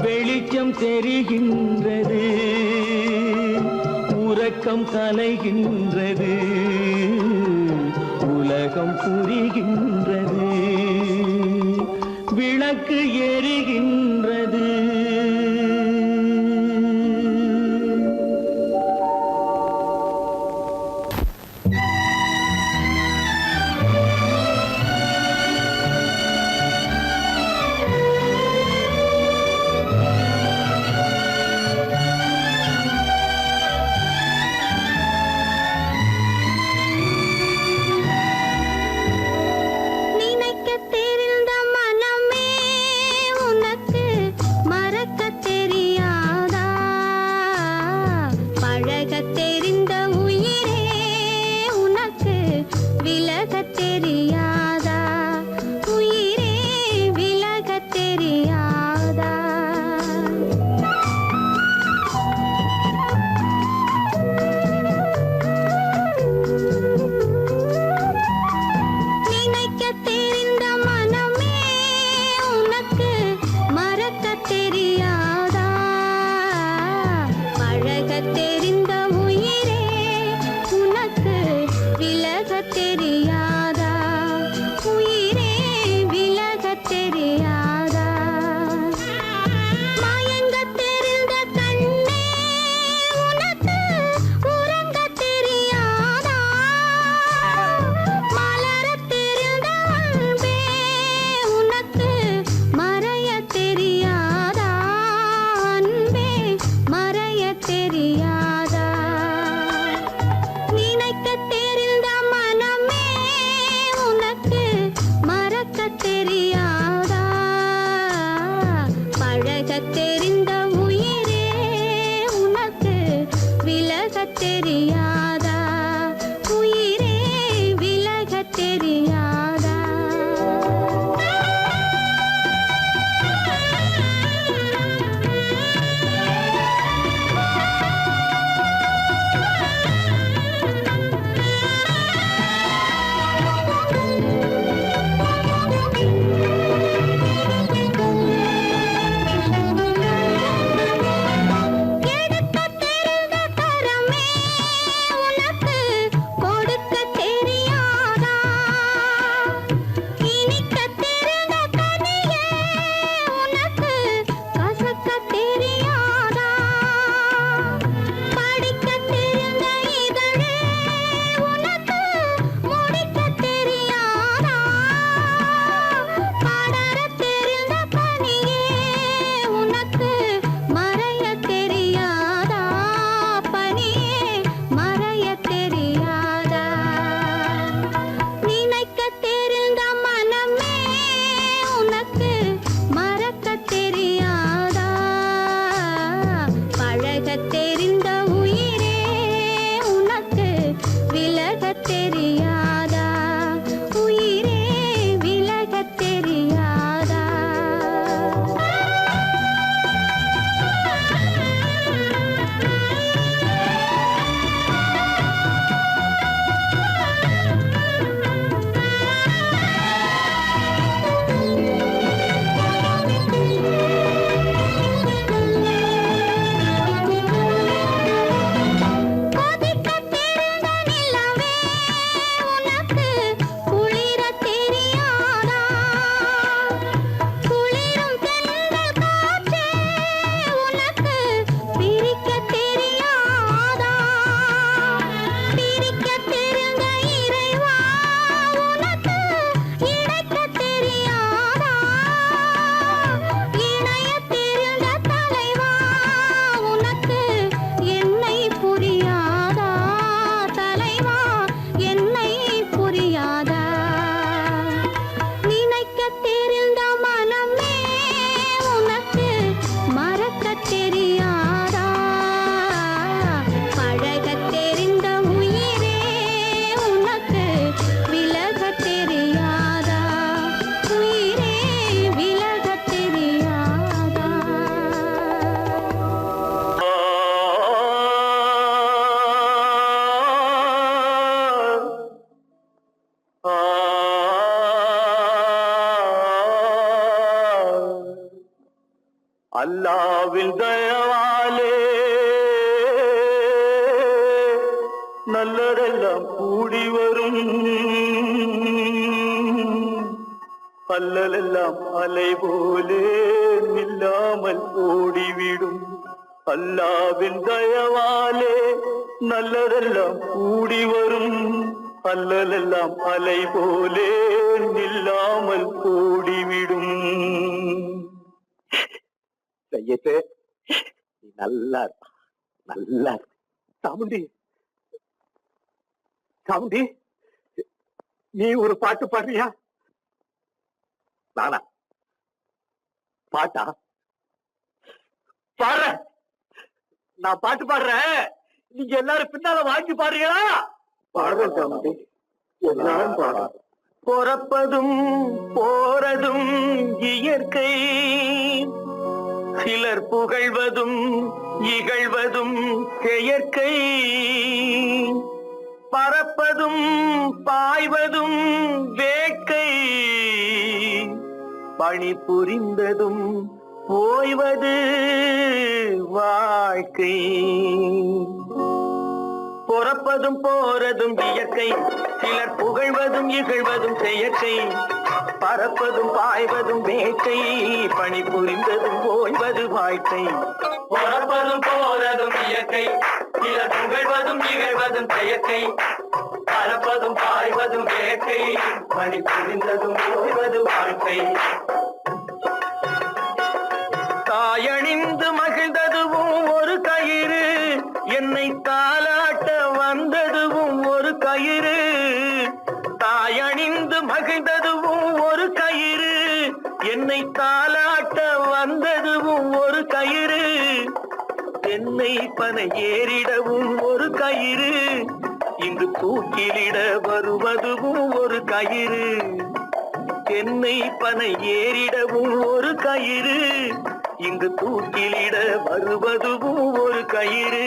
வெளிச்சம் தெரிகின்றது, உறக்கம் கலைகின்றது, உலகம் புரிகின்றது. விளக்கு எரிகின்றது. நினைக்க தெரிந்த மனமே உனக்கு மறக்க அல்லாவின் தயவாலே நல்லதெல்லாம் கூடி வரும், அல்லலெல்லாம் அலை போலே நில்லாமல் ஓடிவிடும். அல்லாவின் தயவாலே நல்லதெல்லாம் கூடி வரும், அல்லலெல்லாம் அலை போலே நில்லாமல் ஓடிவிடும். செய்யத்தே நல்லா நல்லா சாமுண்டி சாமுண்டி, நீ ஒரு பாட்டு பாடுறியா? நானா பாட்டா பாடுறேன், நான் பாட்டு பாடுறேன், நீங்க எல்லாரும் பின்னால வாங்கி பாடுறீங்களா? பாடுறேன் சாமுண்டி, எல்லாரும் பாடுற. பிறப்பதும் போறதும் இயற்கை, சிலர் புகழ்வதும் இகழ்வதும் செயற்கை, பறப்பதும் பாய்வதும் வேட்கை, பணி புரிந்ததும் ஓய்வது வாழ்க்கை. பிறப்பதும் போறதும் இயற்கை, சிலர் புகழ்வதும் இகழ்வதும் செயற்கை, பறப்பதும் பாய்வதும் வேட்கை, பணி புரிந்ததும் ஓய்வது வாழ்க்கை. பிறப்பதும் போறதும் இயற்கை, சிலர் புகழ்வதும் இகழ்வதும் செயற்கை, பறப்பதும் பாய்வதும் வேட்கை, பணி புரிந்ததும் ஓய்வது வாழ்க்கை. தாயணிந்து மகிழ்ந்ததுவும் ஒரு கயிறு, என்னை தாலாட்ட வந்ததுவும் ஒரு கயிறு. தாயணிந்து மகிழ்ந்ததுவும் ஒரு கயிறு, என்னை தாலாட்ட வந்ததுவும் ஒரு கயிறு. என்னை பனை ஏறிடவும் ஒரு கயிறு, இங்கு தூக்கிலிட வருவதுவும் ஒரு கயிறு. என்னை பனை ஏறிடவும் ஒரு கயிறு, இங்கு தூக்கிலிட வருவதுவும் ஒரு கயிறு.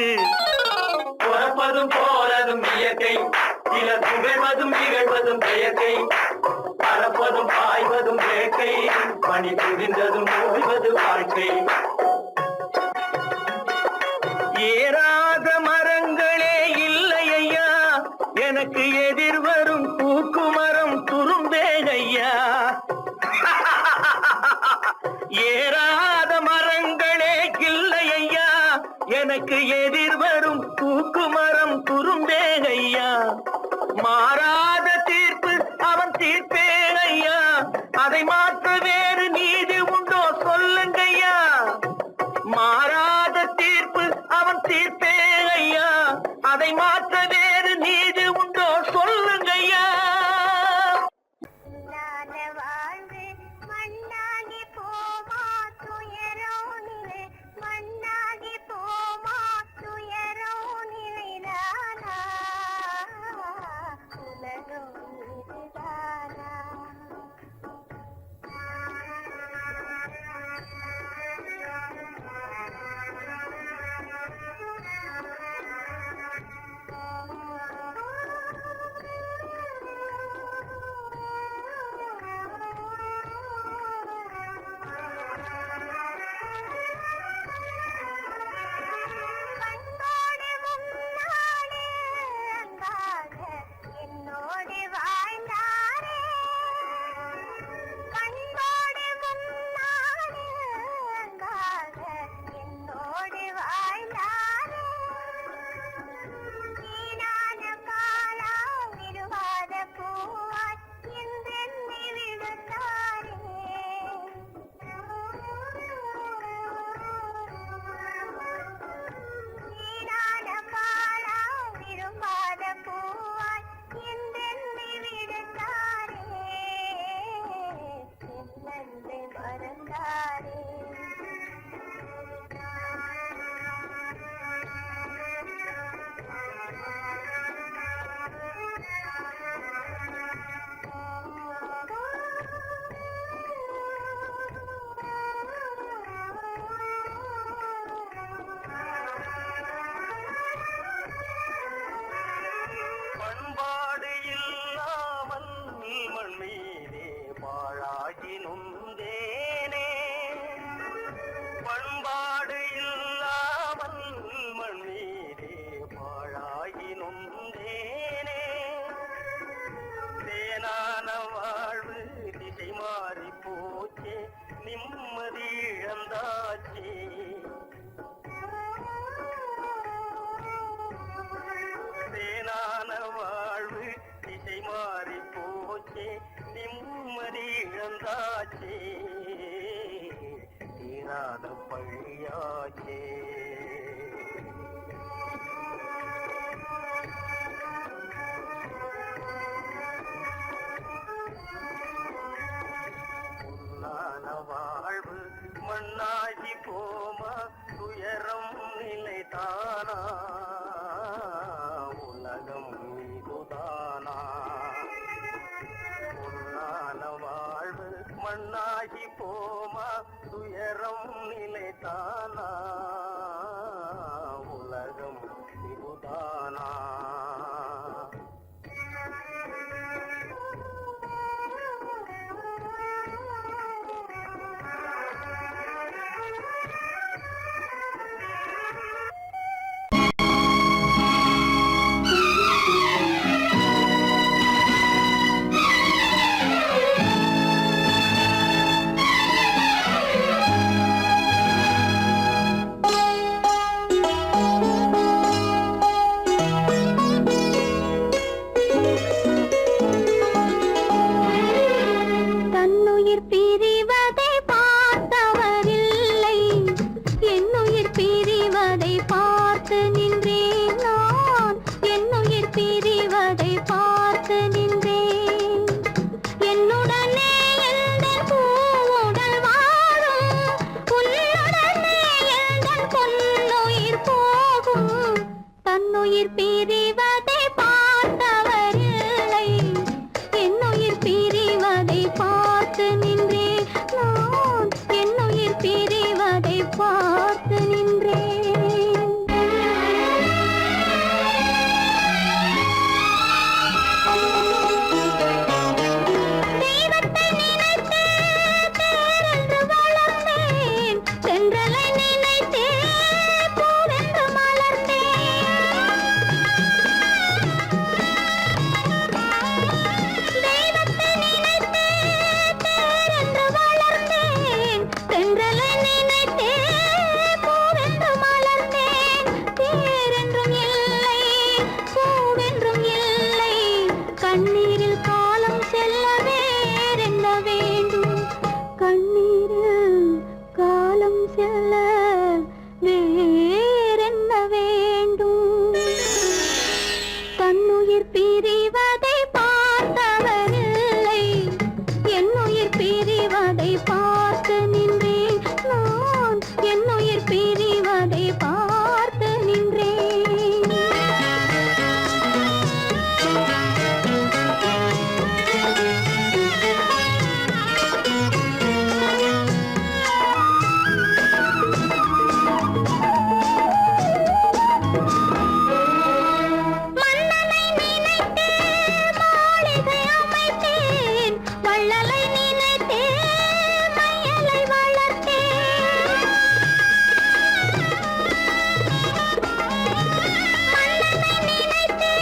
பிறப்பதும் போறதும் இயற்கை, சிலர் புகழ்வதும் இகழ்வதும் செயற்கை, பறப்பதும் பாய்வதும் வேட்கை, பணி புரிந்ததும் ஓய்வது வாழ்க்கை. ஏறாத மரங்களே இல்லை ஐயா, எனக்கு எதிர் வரும் பூக்குமரம் துரும்பேகையா. ஏறாத மரங்களே இல்லை ஐயா, எனக்கு எதிர் வரும் பூக்குமரம் துரும்பேகையா. மாறாத தீர்ப்பு அவன் தீர்ப்பே ஐயா, அதை மாற்ற வேறு நீதி உண்டோ சொல்லுங்கய்யா. மாறாத தீர்ப்பு அவன் தீர்ப்பே ஐயா, அதை மாற்ற வேறு நீதி உண்டோ சொல்லுங்கய்யா. வாழ்வு மண்ணாகி போமா துயரோ நிலை, மண்ணாகி போமா துயரோ நிலைதானா, உலகம் இதுதானா. தீராத பழியாச்சே. பொன்னான வாழ்வு மண்ணாகி போமா, துயரம் நிலைதானா, உலகம் இதுதானா. பொன்னான வாழ்வு மண்ணாகி போமா, துயரம் நிலைதானா, உலகம் இதுதானா. தன்னுயிர் பிரிவதை பார்த்தவரில்லை, என்னுயிர் பிரிவதை பார்த்து நின்றேன் நான், என்னுயிர் பிரிவதை பார்த்து நின்றேன். என்னுடனே எந்தன் பூவுடல் வாழும், உன்னுடனே எந்தன் பொன்னுயிர் போகும். தன்னுயிர் பிரிவதை பார்த்தவரில்லை, என்னுயிர் பிரிவதை பார்த்து நின்றேன் நான், என்னுயிர் பிரிவதை பார்த்து நின்றேன். தெய்வத்தை நினைத்தே தேரென்று வளர்ந்தேன், தென்றலை நினைத்தே பூவென்று மலர்ந்தேன். தெய்வத்தை நினைத்தே தேரென்று வளர்ந்தேன், தென்றலை நினைத்தே பூவென்று மலர்ந்தேன். தேரென்றும் இல்லை, பூவென்றும் இல்லை, கண்ணீரில் காலம் செல்ல வேறென்ன வேண்டும், கண்ணீரில் காலம் செல்ல வேறென்ன வேண்டும். தன்னுயிர் பிரிவதை பார்த்தவரில்லை, என்னுயிர் பிரிவதை பார்த்து நின்றேன் நான், என்னுயிர் பிரிவதை பார்த்து நின்றேன். மன்னனை நினைத்தே மாளிகை அமைத்தேன், வள்ளலை நினைத்தே மையலை வளர்த்தேன். மன்னனை நினைத்தே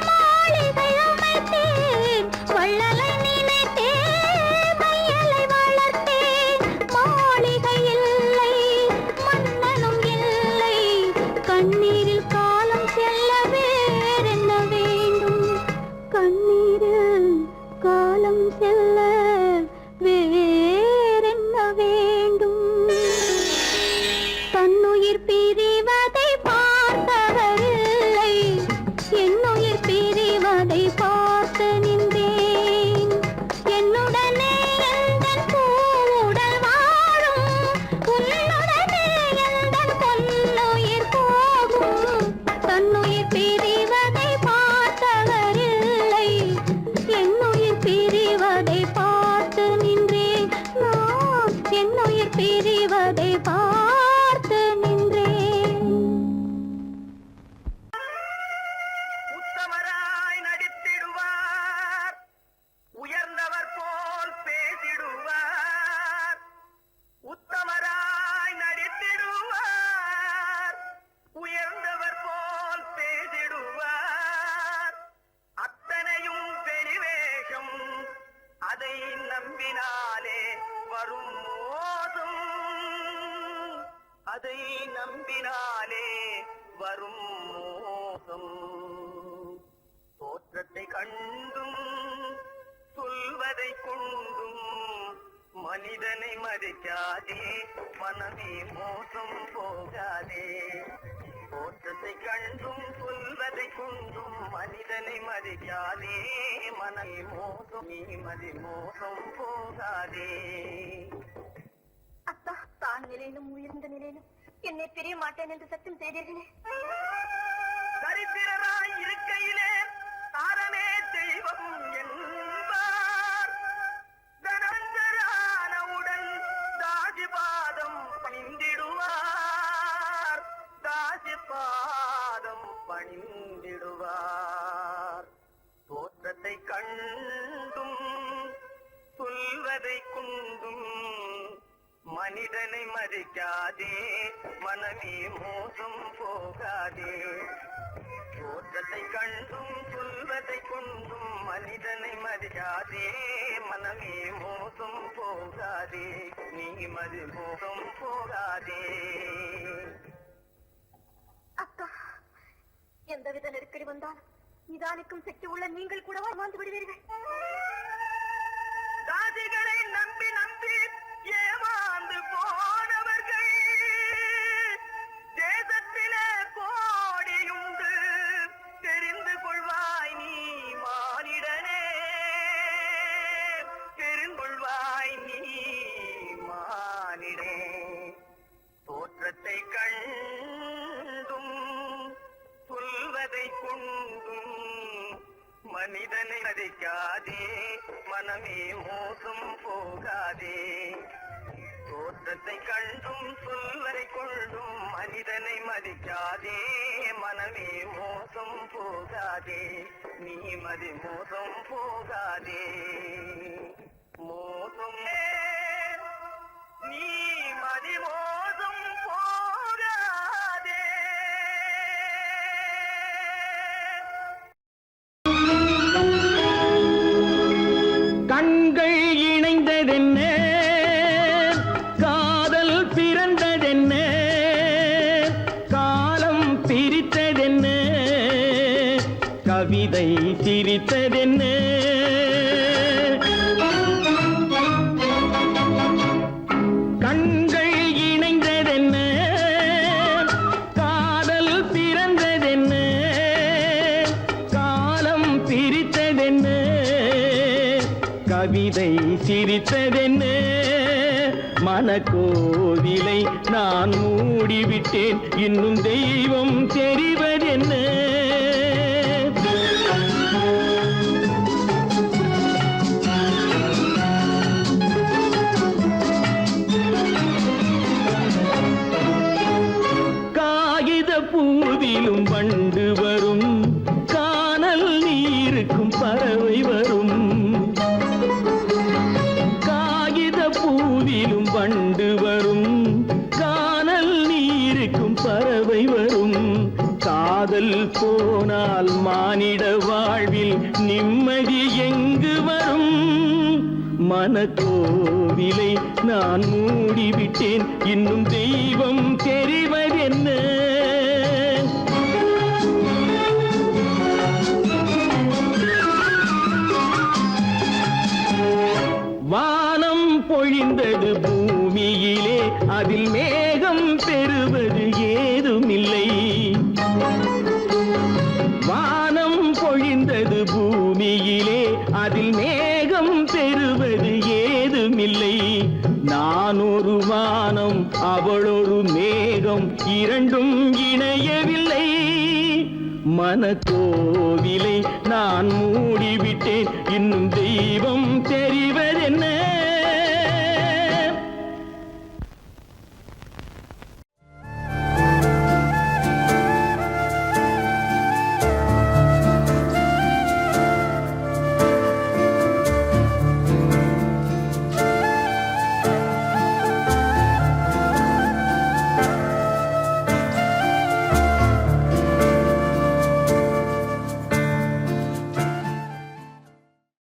மாளிகை அமைத்தேன், வள்ளலை நினைத்தே மையலை வளர்த்தேன். மாளிகை இல்லை, மன்னனும் இல்லை, கண்ணீரில் காலம் செல்ல வேறென்ன வேண்டும், கண்ணீரில் காலம் செல்ல வேறென்ன வேண்டும். தன்னுயிர் பிரிவதை பார்த்தவரில்லை, என்னுயிர் பிரிவதை பார்த்து நின்றேன். என்னுடனே எந்தன் பூவுடல் வாழும், உன்னுடனே எந்தன் பொன்னுயிர் போகும். தன்னுயிர் பிரிவதை பார்த்தவரில்லை, என்னுயிர் பிரிவதை பார்த்து நின்றேன் நான், என்னுயிர் பிரிவதை பார்த்து நின்றேன். உத்தமராய் நடித்திடுவார், உயர்ந்தவர் போல் பேசிடுவார். உத்தமராய் நடித்திடுவார், உயர்ந்தவர் போல் பேசிடுவார். அத்தனையும் வெளிவேஷம், அதை நம்பினாலே வரும் மோசம், அதை நம்பினாலே வரும் மோசம். தோற்றத்தை கண்டும் சொல்வதை கொண்டும் மனிதனை மதிக்காதே மனமே மோசம் போகாதே தோற்றத்தை கண்டும் சொல்வதை கொண்டும் மனிதனை மதிக்காதே மனமே மோசம் நீ மோசம் போகாதே. அத்தா, தான் நிலையிலும் உயர்ந்த நிலையிலும் என்னை பிரிய மாட்டேன் என்று சத்தியம் செய்தீர்களே. தரித்திரராய் இருக்கையிலே தாரமே தெய்வம் என்பார். தனஞ்சரானவுடன் தாஜிபாதம் பணிந்திடுவார். தாஜிபாதம் பணிந்திடுவார். தோற்றத்தை கண்டும் சொல்வதை கொண்டும் மனிதனை மதிக்காதே மனமே மோசம் போகாதே. தோற்றத்தை கண்டும் சொல்வதை கொண்டும் மனிதனை மதிக்காதே மனமே மோசம் போகாதே. நீ மோசம் போகாதே. அக்கா, எந்தவித நெருக்கடி வந்தாலும் நிதானிக்கும் சக்தி உள்ள நீங்கள் கூடவா மாந்து விடுவீர்கள்? தாதிகளை நம்பி நம்பி ஏமாந்து போனவர்கள் தேசத்திலே கோடியுண்டு தெரிந்து கொள்வாய் நீ மானிடனே. தெரிந்து கொள்வாய் நீ மானிடே. தோற்றத்தை கண்டும் சொல்வதை கொண்டும் மனிதனை மதிக்காதே மனமே மோசம் போகாதே. தோற்றத்தை கண்டும் சொல்வதை கொண்டும் மனிதனை மதிக்காதே மனமே மோசம் போகாதே. நீ மோசம் போகாதே. மோசம் நீ மோசம் போகாதே. கண்கள் இணைந்ததென்ன, காதல் பிறந்ததென்ன, காலம் பிரித்ததென்ன, கவிதை சிரித்ததென்ன. கண்கள் இணைந்ததென்ன, காதல் பிறந்ததென்ன, காலம் பிரித்ததென்ன, கவிதை சிரித்ததென்ன. மனக்கோவிலை நான் மூடிவிட்டேன், இன்னும் தெய்வம் தெரிவதென்ன. காகித பூவிலும் வண்டு வரும், கானல் நீருக்கும் பறவை வரும். காகித பூவிலும் வண்டு வரும், கானல் நீருக்கும் பறவை வரும். காதல் போனால் மானிட வாழ்வில் நிம்மதி எங்கு வரும்? மனக்கோவிலை நான் மூடிவிட்டேன், இன்னும் தெய்வம் தெரிவதென்ன. வானம் பொழிந்தது பூமியிலே, அதில் மேகம் பெறுவது ஏதுமில்லை. வானம் பொழிந்தது பூமியிலே, அதில் மேகம் பெறுவது ஏதுமில்லை. நான் ஒரு வானம், அவளொரு மேகம், இரண்டும் இணையவில்லை. மனக்கோவிலை நான் மூடிவிட்டேன், இன்னும்